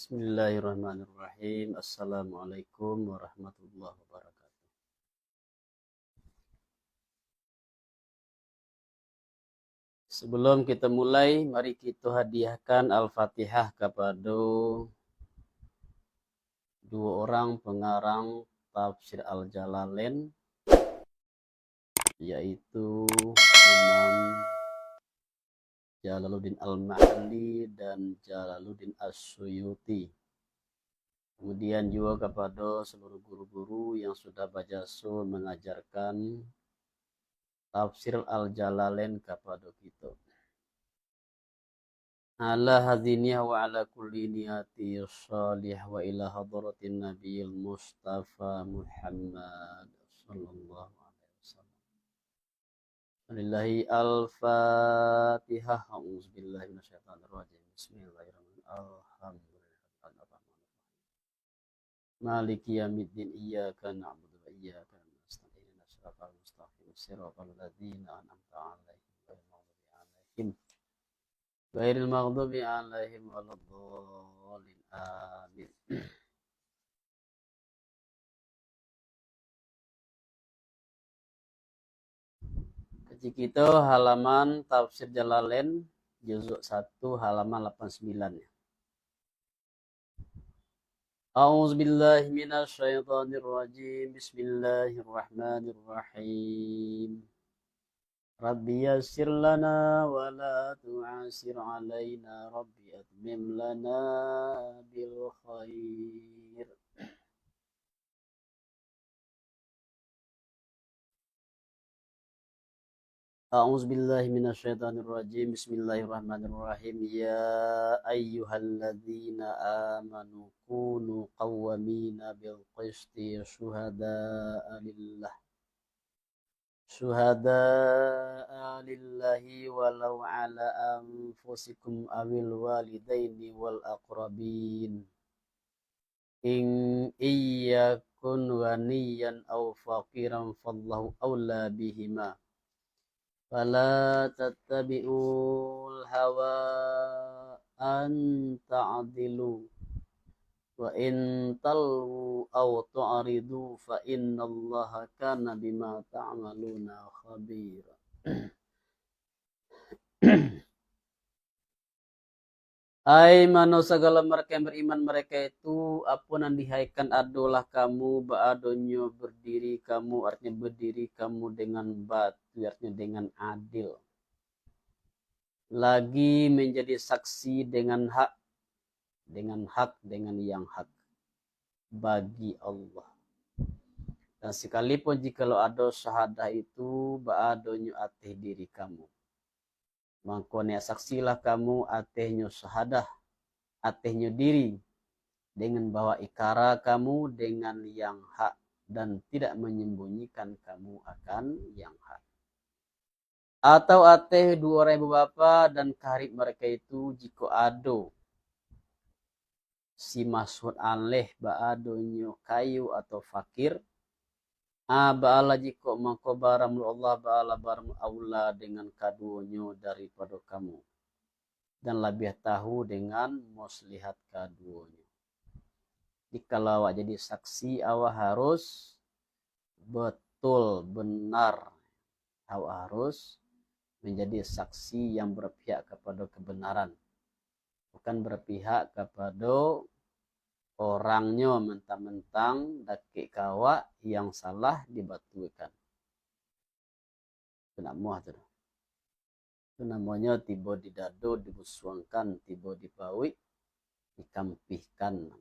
Bismillahirrahmanirrahim. Assalamualaikum warahmatullahi wabarakatuh. Sebelum kita mulai, mari kita hadiahkan Al-Fatihah kepada dua orang pengarang tafsir Al-Jalalain, yaitu Imam Jalaluddin Al-Ma'ali dan Jalaluddin As-Suyuti. Kemudian juga kepada seluruh guru-guru yang sudah berjasa mengajarkan tafsir Al-Jalalain kepada kita. Ala hadiniah wa ala kulli niyati salih wa ila hadratin nabiyil mustafa Muhammad sallallahu alaihi wasallam. Lillahi al-fatihah. A'udzubillahi minasyaitonir rajim. Bismillahirrahmanirrahim. Alhamdulillahirrahmanirrahim. Maliki yaumiddin, iyyaka na'budu wa iyyaka nasta'in. Shiratal mustaqim, shiratal ladzina an'amta 'alaihim ghairil maghdubi 'alaihim waladdallin. Amin. Kaji kita halaman tafsir Jalalain juzuk 1 halaman 89 ya. A'udzubillahi minasyaitonirrajim. Bismillahirrahmanirrahim. Rabbi yassir lana wa la tu'asir alaina. Rabbi atmim lana bil khair. A'udzubillahi minasyaitonirrajim. Bismillahirrahmanirrahim. Ya ayyuhalladzina amanu kunu qawwamina bil qisti syuhada'a lillahi walau ala anfusikum awil walidaini wal aqrabin in iyyakun ghaniyan aw faqiran fallahu awla bihima fala tattabi'ul hawa an ta'dilu wa in talwu aw tu'ridu fa innallaha kana bima ta'maluna khabira. Hai manusia segala mereka yang beriman, mereka itu apunan dihaikan adolah kamu ba'adonyo berdiri kamu, artinya berdiri kamu dengan batu, artinya dengan adil, lagi menjadi saksi dengan hak dengan yang hak bagi Allah. Dan sekalipun jikalau ada syahadah itu ba'adonyo atih diri kamu, maka saksilah kamu atehnya syahadah, atehnya diri, dengan bahwa ikara kamu dengan yang hak dan tidak menyembunyikan kamu akan yang hak. Atau ateh dua orang ibu bapa dan karib mereka itu jika ado si masud aleh ba'adonyo kayu atau fakir, ba'ala jika maka baram Allah ba'ala baram aula dengan kaduonyo daripada kamu dan lebih tahu dengan muslihat kaduonyo. Jikalau awak jadi saksi, awak harus betul benar, awak harus menjadi saksi yang berpihak kepada kebenaran, bukan berpihak kepada orangnya mentang-mentang dakik kawa yang salah dibatukan. Itu nak muah tu. Itu namanya tiba di dado dibusuangkan, tiba di bawi dikampihkan.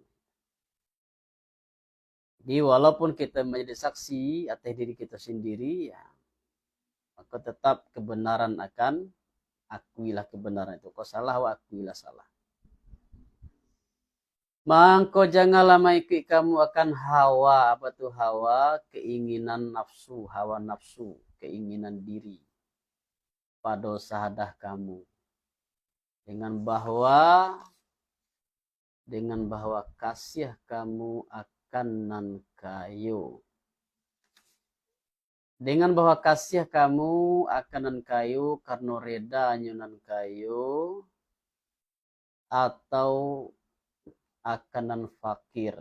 Jadi walaupun kita menjadi saksi atas diri kita sendiri, ya, maka tetap kebenaran akan akuilah kebenaran itu. Kau salah, akuilah salah. Mangko janganlah ikut kamu akan hawa. Apa tuh hawa? Keinginan nafsu, hawa nafsu, keinginan diri pada sahadah kamu. Dengan bahwa kasih kamu akan nan kayu. Dengan bahwa kasih kamu akan nan kayu karena reda nan kayu, atau akanan fakir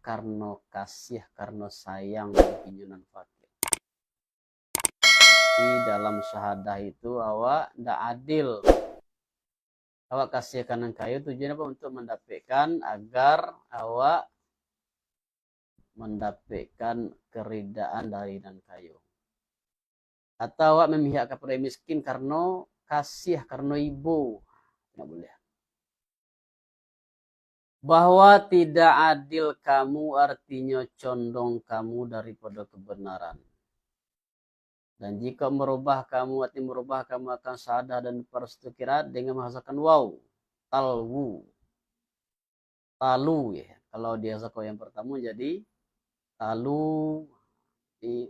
karena kasih karena sayang binyunan fakir. Di dalam syahadah itu awak ndak adil. Awak kasih kanan kayu tujuannya apa? Untuk mendapatkan agar awak mendapatkan keridaan dari dan kayu. Atau awak memihak kepada miskin karena kasih karena ibu. Tidak boleh. Bahwa tidak adil kamu artinya condong kamu daripada kebenaran. Dan jika merubah kamu akan sadar dan persetukirat dengan menghasilkan waw, talwu, talu ya. Kalau dia zakau yang pertama jadi talu, di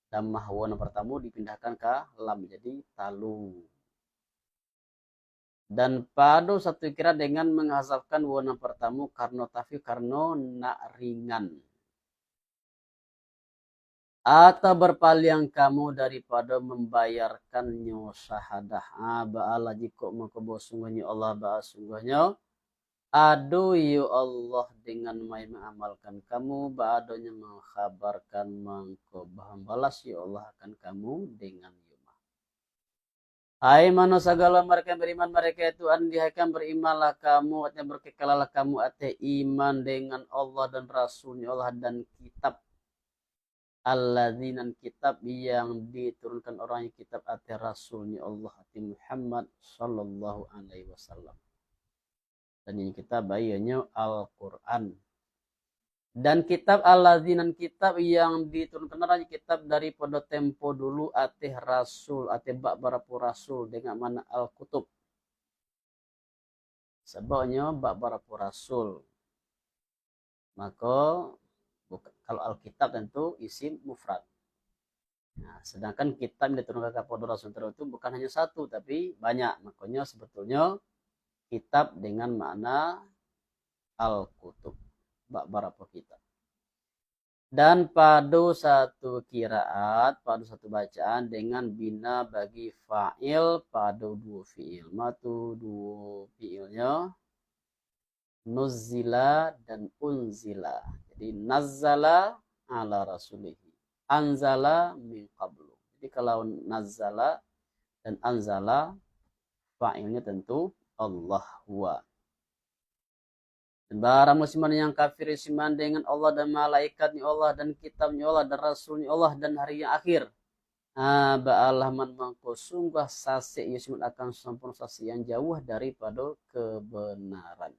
damah wana pertama dipindahkan ke lam jadi talu. Dan pada satu kira dengan menghasapkan wana pertama karena tafi karena nak ringan. Atau berpaling kamu daripada membayarkannya syahadah. Ba'ala jika mengkebau sungguhnya Allah ba'a sungguhnya. Adu ya Allah dengan mengamalkan kamu. Ba'adonya mengkhabarkan mengkebah balas ya Allah akan kamu dengan yumah. Hai mana segala mereka beriman mereka itu andihaikan berimanlah kamu. Artinya berkekalalah kamu ate iman dengan Allah dan Rasulnya Allah dan kitab. Alladzinan kitab yang diturunkan orang yang kitab ati Rasulnya Allah ati Muhammad sallallahu alaihi wasallam. Dan ini kitab ayatnya Al-Quran. Dan kitab alladzinan kitab yang diturunkan orang yang kitab daripada tempo dulu ati Rasul ati bak barapu Rasul dengan mana Al-Kutub. Sebabnya bak barapu Rasul. Maka kalau Alkitab tentu isim mufrad. Nah, sedangkan kitab yang diturunkan kepada Rasul itu bukan hanya satu, tapi banyak. Makanya sebetulnya kitab dengan makna al-kutub. Beberapa kitab. Dan pada satu kiraat, pada satu bacaan dengan bina bagi fa'il pada dua fi'il. Matu dua fi'ilnya nuzila dan unzila. Jadi nazzala ala rasulihi. Anzala min qablu. Jadi kalau nazzala dan anzala fa'ilnya tentu Allah wa. Dan barang musliman yang kafir iman dengan Allah dan malaikatnya Allah dan kitabnya Allah dan rasulnya Allah dan hari yang akhir. Ba'alah man mangko sungguh sase yusman akan sempurna sase yang jauh daripada kebenaran.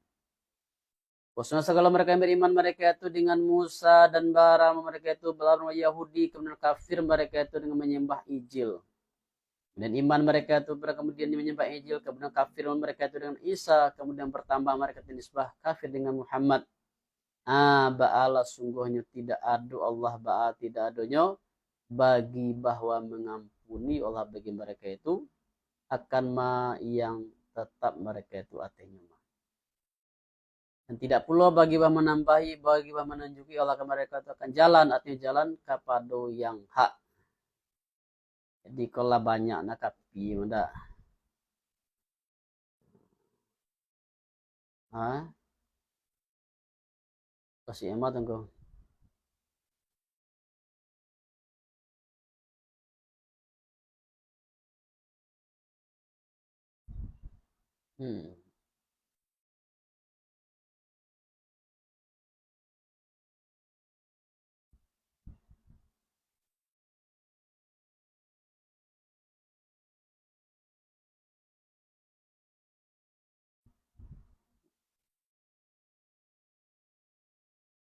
Khususnya segala mereka yang beriman mereka itu dengan Musa dan bara mereka itu berlawan Yahudi kemudian kafir mereka itu dengan menyembah Injil. Dan iman mereka itu kemudian menyembah Injil kemudian kafir mereka itu dengan Isa kemudian bertambah mereka nisbah kafir dengan Muhammad. Ba'ala sungguhnya tidak ada Allah ba'a tidak adanya bagi bahwa mengampuni Allah bagi mereka itu akan yang tetap mereka itu artinya. Dan tidak pula bagi bahwa menambahi, bagi bahwa menunjuki Allah kepada mereka itu akan jalan, artinya jalan kepada yang hak. Jadi kalau banyak nak kapi, mudah. Kasih emat engkau.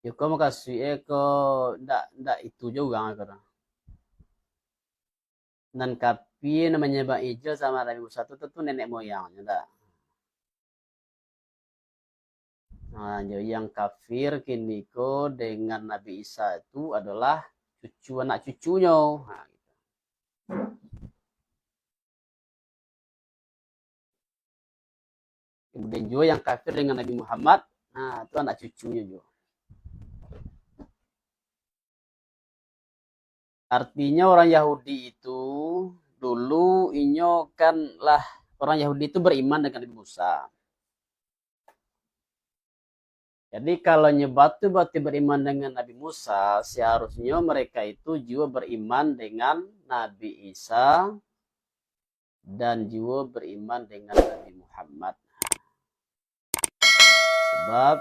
Ya kau mau kasih ndak itu juga karena. Dan kapi namanya Bang Ijo sama Nabi Musa itu tentu nenek moyangnya dah. Nah, yang kafir kini ko dengan Nabi Isa itu adalah cucu anak cucunya. Nah, gitu. Kemudian juga yang kafir dengan Nabi Muhammad, nah itu anak cucunya juga. Artinya orang Yahudi itu dulu inyo kan lah orang Yahudi itu beriman dengan Nabi Musa. Jadi kalau batu-batu beriman dengan Nabi Musa, seharusnya mereka itu juga beriman dengan Nabi Isa dan juga beriman dengan Nabi Muhammad. Sebab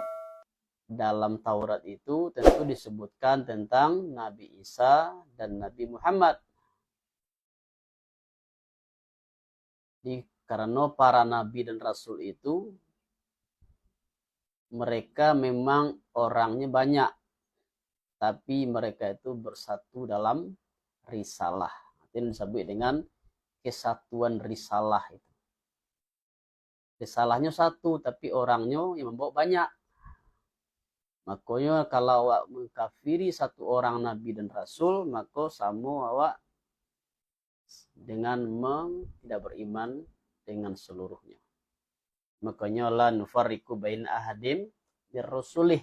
dalam Taurat itu tentu disebutkan tentang Nabi Isa dan Nabi Muhammad. Jadi, karena para nabi dan rasul itu mereka memang orangnya banyak, tapi mereka itu bersatu dalam risalah. Itu disebut dengan kesatuan risalah itu. Risalahnya satu, tapi orangnya yang membawa banyak. Makanya kalau awak mengkafiri satu orang nabi dan rasul, maka sama awak dengan tidak beriman dengan seluruhnya. Makanya la nufarriqu baina ahadim bir rusulih.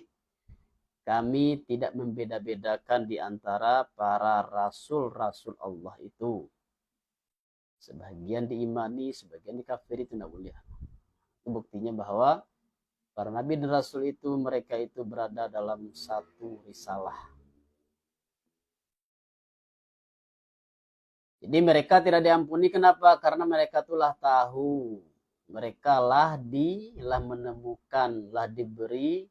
Kami tidak membeda-bedakan di antara para rasul-rasul Allah itu. Sebagian diimani, sebagian dikafiri, itu tidak boleh. Itu buktinya bahwa para nabi dan rasul itu mereka itu berada dalam satu risalah. Jadi mereka tidak diampuni, kenapa? Karena mereka itulah tahu. Mereka lah menemukan, lah diberi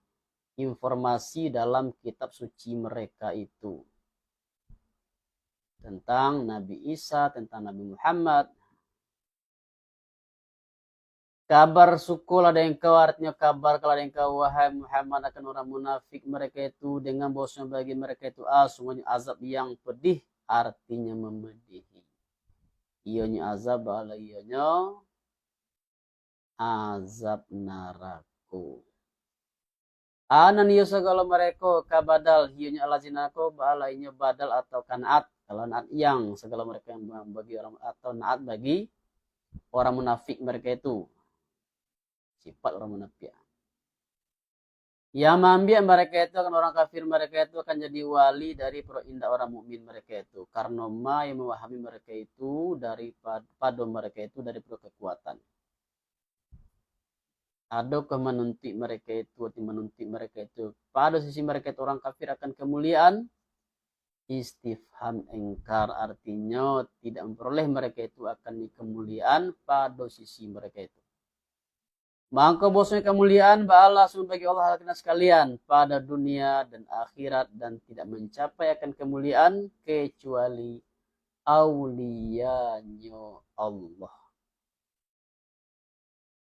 informasi dalam kitab suci mereka itu. Tentang Nabi Isa, tentang Nabi Muhammad. Kabar sukul ada yang kau, artinya kabar kalau ada yang kau, wahai Muhammad, akan orang munafik mereka itu dengan bosnya bagi mereka itu sungguhnya azab yang pedih, artinya memedihi. Ionya azab ala ionya azab neraka. Anan iyo segala mereka kabadal ionya alazinako balainya badal atau kanaat. Kalau naat yang segala mereka yang bagi orang, atau naat bagi orang munafik mereka itu. Sifat orang munafik. Yang membiak mereka itu akan orang kafir mereka itu akan jadi wali dari indah orang mukmin mereka itu. Karena ma yang memahami mereka itu daripada mereka itu dari kekuatan. Adakah menuntik mereka itu, pada sisi mereka itu orang kafir akan kemuliaan? Istifham engkar, artinya tidak memperoleh mereka itu akan kemuliaan pada sisi mereka itu. Maka bosnya kemuliaan ba'ala bagi Allah kena sekalian pada dunia dan akhirat, dan tidak mencapai akan kemuliaan kecuali auliyanya Allah.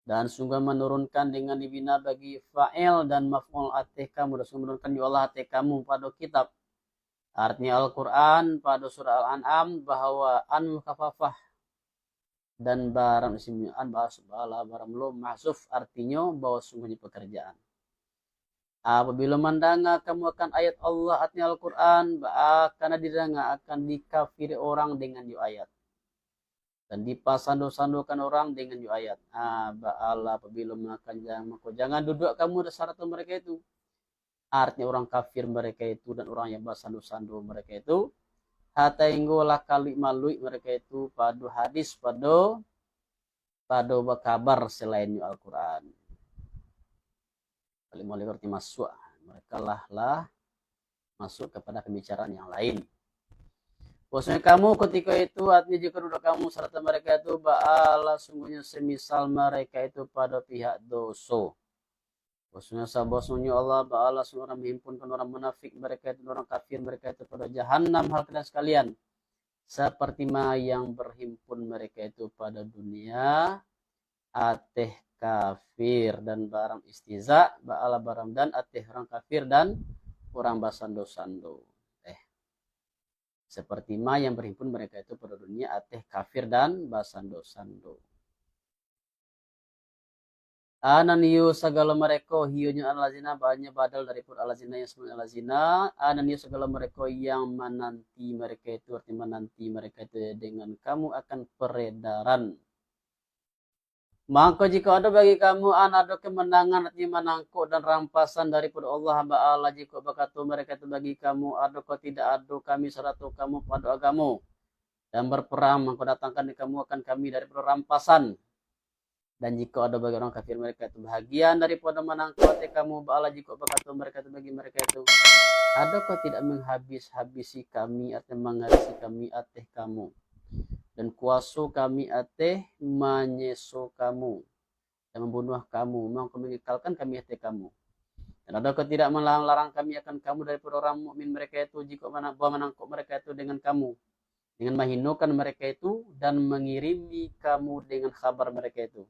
Dan sungguh menurunkan dengan dibina bagi fa'il dan maf'ul atih kamu, dan sungguh menurunkan di Allah atih kamu pada kitab. Artinya Al-Quran pada surah Al-An'am bahwa an-mukhafafah dan barang isimnya bahas barang belum mahsuf, artinya bahwa sungguhnya pekerjaan. Apabila mandanga kamu akan ayat Allah, artinya Al-Quran, karena diranga akan dikafiri orang dengan yu ayat dan dipasando-sandokan orang dengan yu ayat. Apabila makan jangan duduk kamu dasar atau mereka itu, artinya orang kafir mereka itu dan orang yang basando-sando mereka itu. Hatta inggolah kali malui mereka itu pada hadis pada kabar selain Al-Quran. Kali mulai berarti masuk, mereka lah masuk kepada pembicaraan yang lain. Bosnya kamu ketika itu, artinya jika duduk kamu serta mereka itu ba'ala sungguhnya semisal mereka itu pada pihak dosa. Bosnya Allah ba'ala seorang menghimpunkan orang munafik mereka itu, orang kafir mereka itu pada jahanam hal kalian sekalian. Seperti yang berhimpun mereka itu pada dunia ateh kafir dan barang istiza ba'ala barang dan ateh orang kafir dan orang basando-sando. Seperti yang berhimpun mereka itu pada dunia ateh kafir dan basando-sando. Ananiyu segala mereka hiyunya alazina banyak badal dari pur alazina yang semua alazina. Ananiyu segala mereka yang menanti mereka itu, arti menanti mereka itu dengan kamu akan peredaran. Maka jika ada bagi kamu ada kemenangan, artinya menangkuk dan rampasan daripada Allah hamba Allah, jika berkata mereka itu bagi kamu ada kau tidak ada kami seratu kamu pada agamu dan berperang, maka datangkan di kamu akan kami daripada rampasan. Dan jika ada bagi orang kafir mereka itu bahagian daripada menangkut kamu, ba'ala jika berkata mereka itu bagi mereka itu, adakah tidak menghabis-habisi kami atau menghabisi kami ateh kamu, dan kuasa kami ateh menyeso kamu dan membunuh kamu, memang mengekalkan kami ateh kamu. Dan adakah tidak melarang kami akan kamu daripada orang mukmin mereka itu jika menangkap mereka itu dengan kamu, dengan menghinakan mereka itu dan mengirimi kamu dengan kabar mereka itu.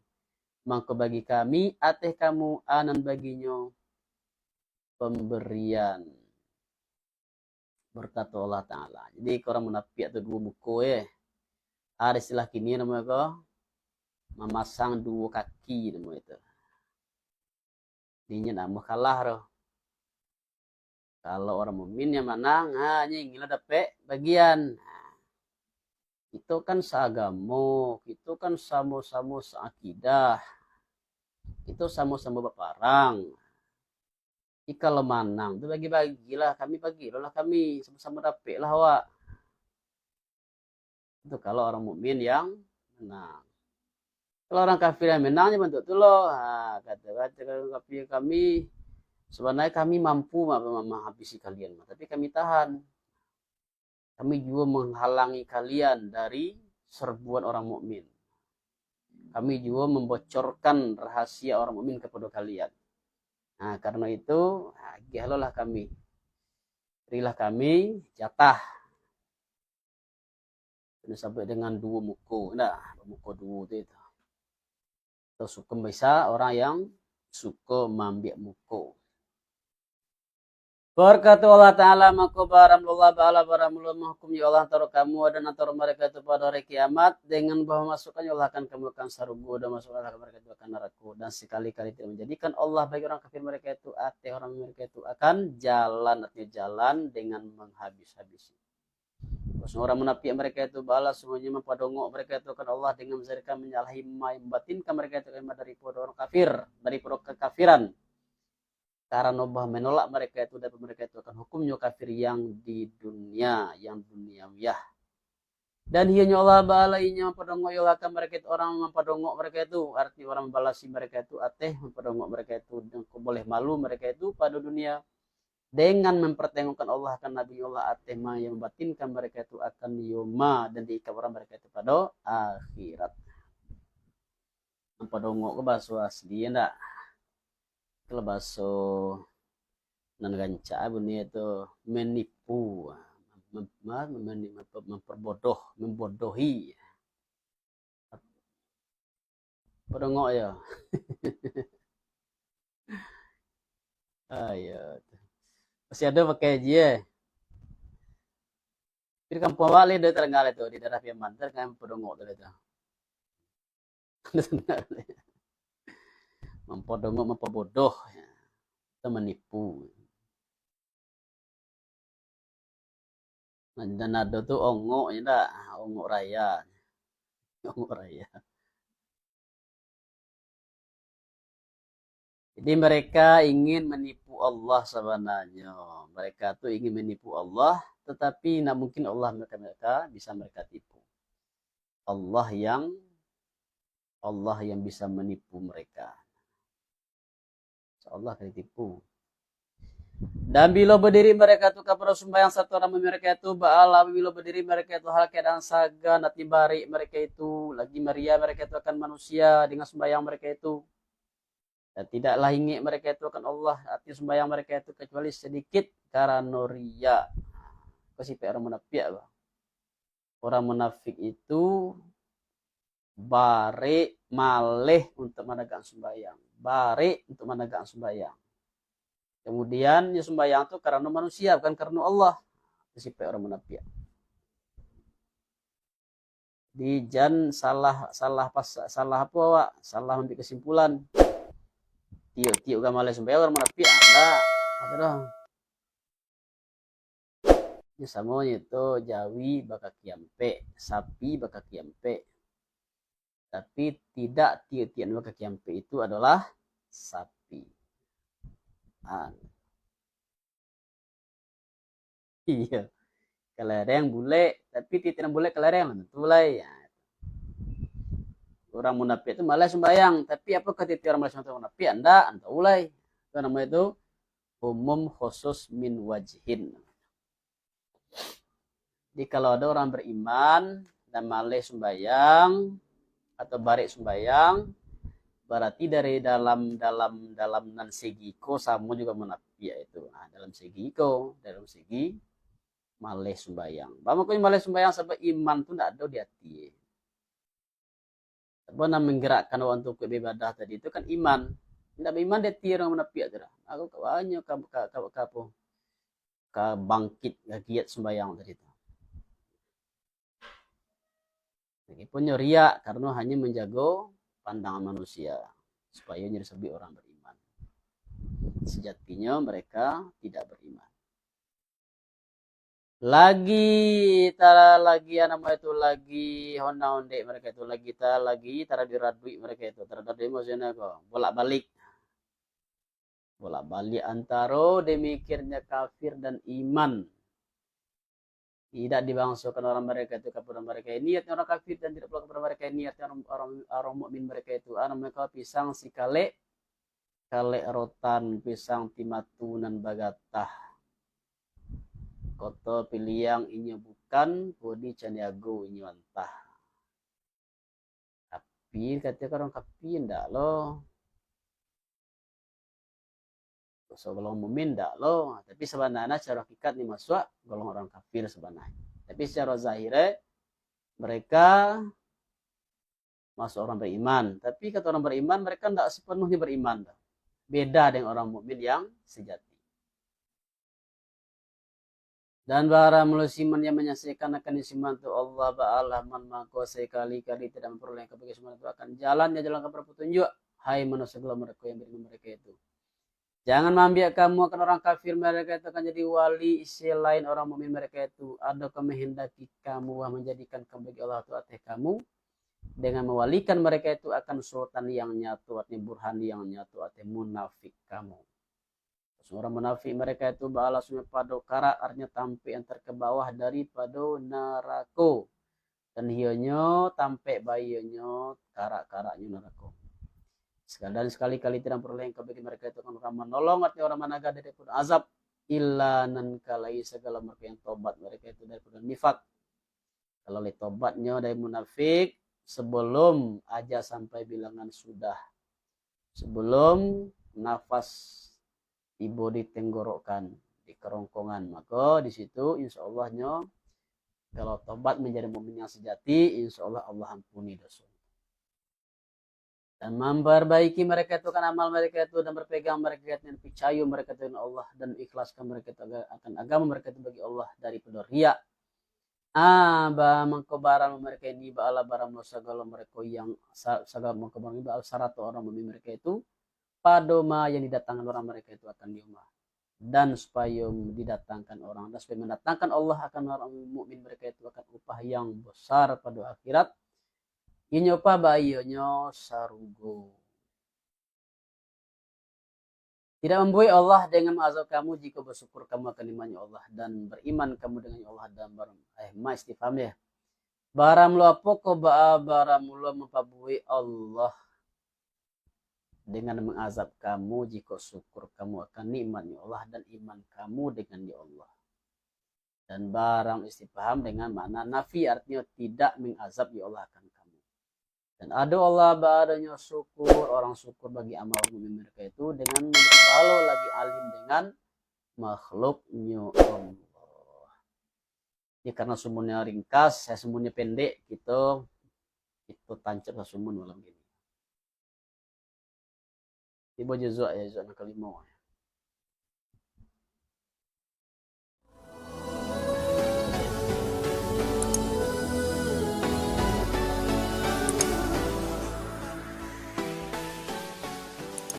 Maka bagi kami ateh kamu anan baginya pemberian, berkata Allah Ta'ala. Jadi orang munafik itu dua muka ya. Ada istilah kini namanya memasang dua kaki namanya itu. Dinya nama kalah roh. Kalau orang mukmin yang menang, hanya ingin dapat bagian. Itu kan seagama, itu kan sama-sama seakidah, itu sama-sama beparang. Jika lo menang, itu bagi-bagilah, kami bagilah kami, sama-sama dapat lah wak. Itu kalau orang mukmin yang menang. Kalau orang kafir yang menangnya bentuk itu loh. Kata-kata kafir kami, sebenarnya kami mampu menghabisi kalian, tapi kami tahan. Kami juga menghalangi kalian dari serbuan orang mukmin. Kami juga membocorkan rahasia orang mukmin kepada kalian. Nah, karena itu, gialolah kami. Berilah kami jatah. Ini sampai dengan dua muka. Nah, muka dua itu. Atau suka bisa orang yang suka mengambil muka. Berkata Allah Ta'ala, maka baramullah ba'ala baramullah menghukum ya Allah antara kamu dan antara mereka itu pada hari kiamat, dengan bahwa masukkannya Allah akan kamu akan sarubu dan masukkan Allah mereka itu akan neraka, dan sekali-kali tidak menjadikan Allah bagi orang kafir mereka itu orang mereka itu akan jalan, artinya jalan dengan menghabis-habisi. Orang munafik mereka itu balas semuanya mempadongok mereka itu akan Allah dengan mereka menyalahi membatinkan mereka itu daripada orang kafir, daripada kekafiran. Karena Allah menolak mereka itu dan mereka itu akan hukumnya kafir yang di dunia, yang duniawiyah. Dan hanya Allah balainya mempadongok Allah akan mereka itu orang mempadongok mereka itu, arti orang membalasi mereka itu ateh mempadongok mereka itu dan boleh malu mereka itu pada dunia dengan mempertengokkan Allah akan Nabi Allah ateh yang membatinkan mereka itu akan yoma dan diikat orang mereka itu pada akhirat. Mempadongok ke bahasa asli enggak? Kalau bahasa nan ganca bunyi itu menipu, memperbodoh, membodohi. Pedongok ya. Ayo. Masih ada pakai dia. Di kampung Wali dari Terenggala itu di daerah Piaman, kan pedongok itu. Mempodongok, memperbodoh, itu menipu. Dan ada tuh ongok, ya enggak? Ongok raya. Ongok raya. Jadi mereka ingin menipu Allah sebenarnya. Mereka tuh ingin menipu Allah, tetapi tidak mungkin Allah mereka bisa mereka tipu. Allah yang bisa menipu mereka. Allah akan ditipu. Dan bila berdiri mereka itu kepada sembahyang satu nama mereka itu ba'ala, bila berdiri mereka itu hal keadaan saga nanti bari mereka itu lagi Maria mereka itu akan manusia dengan sembahyang mereka itu. Dan tidaklah ingin mereka itu akan Allah arti sembahyang mereka itu kecuali sedikit karena ria. Kasih orang munafik bang. Orang munafik itu bare maleh untuk menegakkan sembahyang, bare untuk menegakkan sembahyang. Kemudian ya sembahyang itu karena manusia bukan karena Allah. Kasih orang munafik. Di jan salah apa wak? Salah ambil kesimpulan. Tiuk kan malah sembahyang orang munafik enggak. Ada dong. Ya samanya itu jawi bakal kiampe, sapi bakal kiampe. Tapi tidak tiuk-tiuk bakal kiampe itu adalah sapi. Iya. Kelereng bule, tapi tidak bule kelereng tentu lah ya. Orang munafik itu malah sembahyang, tapi apa kata orang malah sembahyang munafik? Anda ulai. Itu namanya itu umum khusus min wajhin. Jadi kalau ada orang beriman dan malah sembahyang atau balik sembahyang, berarti dari dalam nan segiko sama juga munafik itu. Nah, dalam segiko, dalam segi malah sembahyang. Bama ko malah sembahyang sebab iman tu tidak ada di hati. Apa nak menggerakkan orang untuk beribadah tadi itu kan iman. Tidak beriman dia tiar orang munafik tu dah. Aku kawannya ka bangkit giat sembahyang tadi itu. Meskipun riak karena hanya menjaga pandangan manusia supaya nyersebi orang beriman. Sejatinya mereka tidak beriman. Lagi nama itu lagi honda-honde mereka itu lagi tara diradui mereka itu terhadap maksudnya kok bolak-balik antara demikirnya kafir dan iman. Tidak dibangsakan orang mereka itu kepada mereka niatnya orang kafir dan tidak pula kepada mereka niatnya orang mukmin mereka itu mereka pisang si kale rotan pisang timatunan bagatah koto piliang inya bukan bodi caniago inya antah. Tapi kata orang kafir ndak loh. So golongan mukmin ndak loh. Tapi sebenarnya secara hakikat ni masuk golongan orang kafir sebenarnya. Tapi secara zahirnya mereka masuk orang beriman. Tapi kata orang beriman mereka ndak sepenuhnya beriman. Beda dengan orang mukmin yang sejati. Dan bara melusiman yang menyaksikan akan isiman itu Allah ba'alah man mako sekali-kali tidak memperoleh kebagai isiman itu akan jalannya jalan kepada petunjuk. Hai manusia segala mereka yang beriman mereka itu. Jangan membiak kamu akan orang kafir mereka itu akan jadi wali selain orang mukmin mereka itu. Ada kehendaki kamu menjadikan bagi Allah itu atas kamu dengan mewalikan mereka itu akan sultan yang nyatu artinya burhan yang nyatu artinya munafik kamu. Orang munafik mereka itu ba'ala sumya pada karak artinya tampe yang terkebawah daripada neraka. Dan hionyo tampe bayonyo karak-karaknya neraka. Dan sekali-kali tidak perlu yang bagi mereka itu kan orang menolong artinya orang managa daripada azab illa nan kalai segala mereka yang tobat mereka itu daripada nifak. Kalau tobatnya dari munafik sebelum aja sampai bilangan sudah. Sebelum nafas ibu ditenggorokan di kerongkongan maka di situ insya Allahnya kalau tobat menjadi mukmin yang sejati insya Allah Allah ampuni dosa dan memperbaiki mereka itu kan amal mereka itu dan berpegang mereka dengan percaya mereka itu dengan Allah dan ikhlaskan mereka itu akan agama mereka itu bagi Allah daripada riya ba mengkobaran mereka ini ba'ala baram segala mereka yang segala mengkobaran ba'al syarat orang mukmin mereka itu padoma yang didatangkan orang mereka itu akan diumah dan supaya didatangkan orang dan supaya mendatangkan Allah akan orang mukmin mereka itu akan upah yang besar pada akhirat inyo pa bayonyo sarugo tidak membuai Allah dengan mengazab kamu jika bersyukur kamu akan imannya Allah dan beriman kamu dengan Allah dan ma istifham ya baram lo apa ko baram lo mempabui Allah dengan mengazab kamu jika syukur kamu akan nikmatnya Allah dan iman kamu dengan ya Allah. Dan barang istifham dengan makna nafi artinya tidak mengazab ya Allah akan kamu. Dan ada Allah badanya syukur orang syukur bagi amal mukmin mereka itu dengan memberi lagi alim dengan makhluknya Allah. Ini karena sumbernya ringkas, saya sumbernya pendek gitu itu tancap sumber malam ini. Ibu juzuk ya juzuk kelima.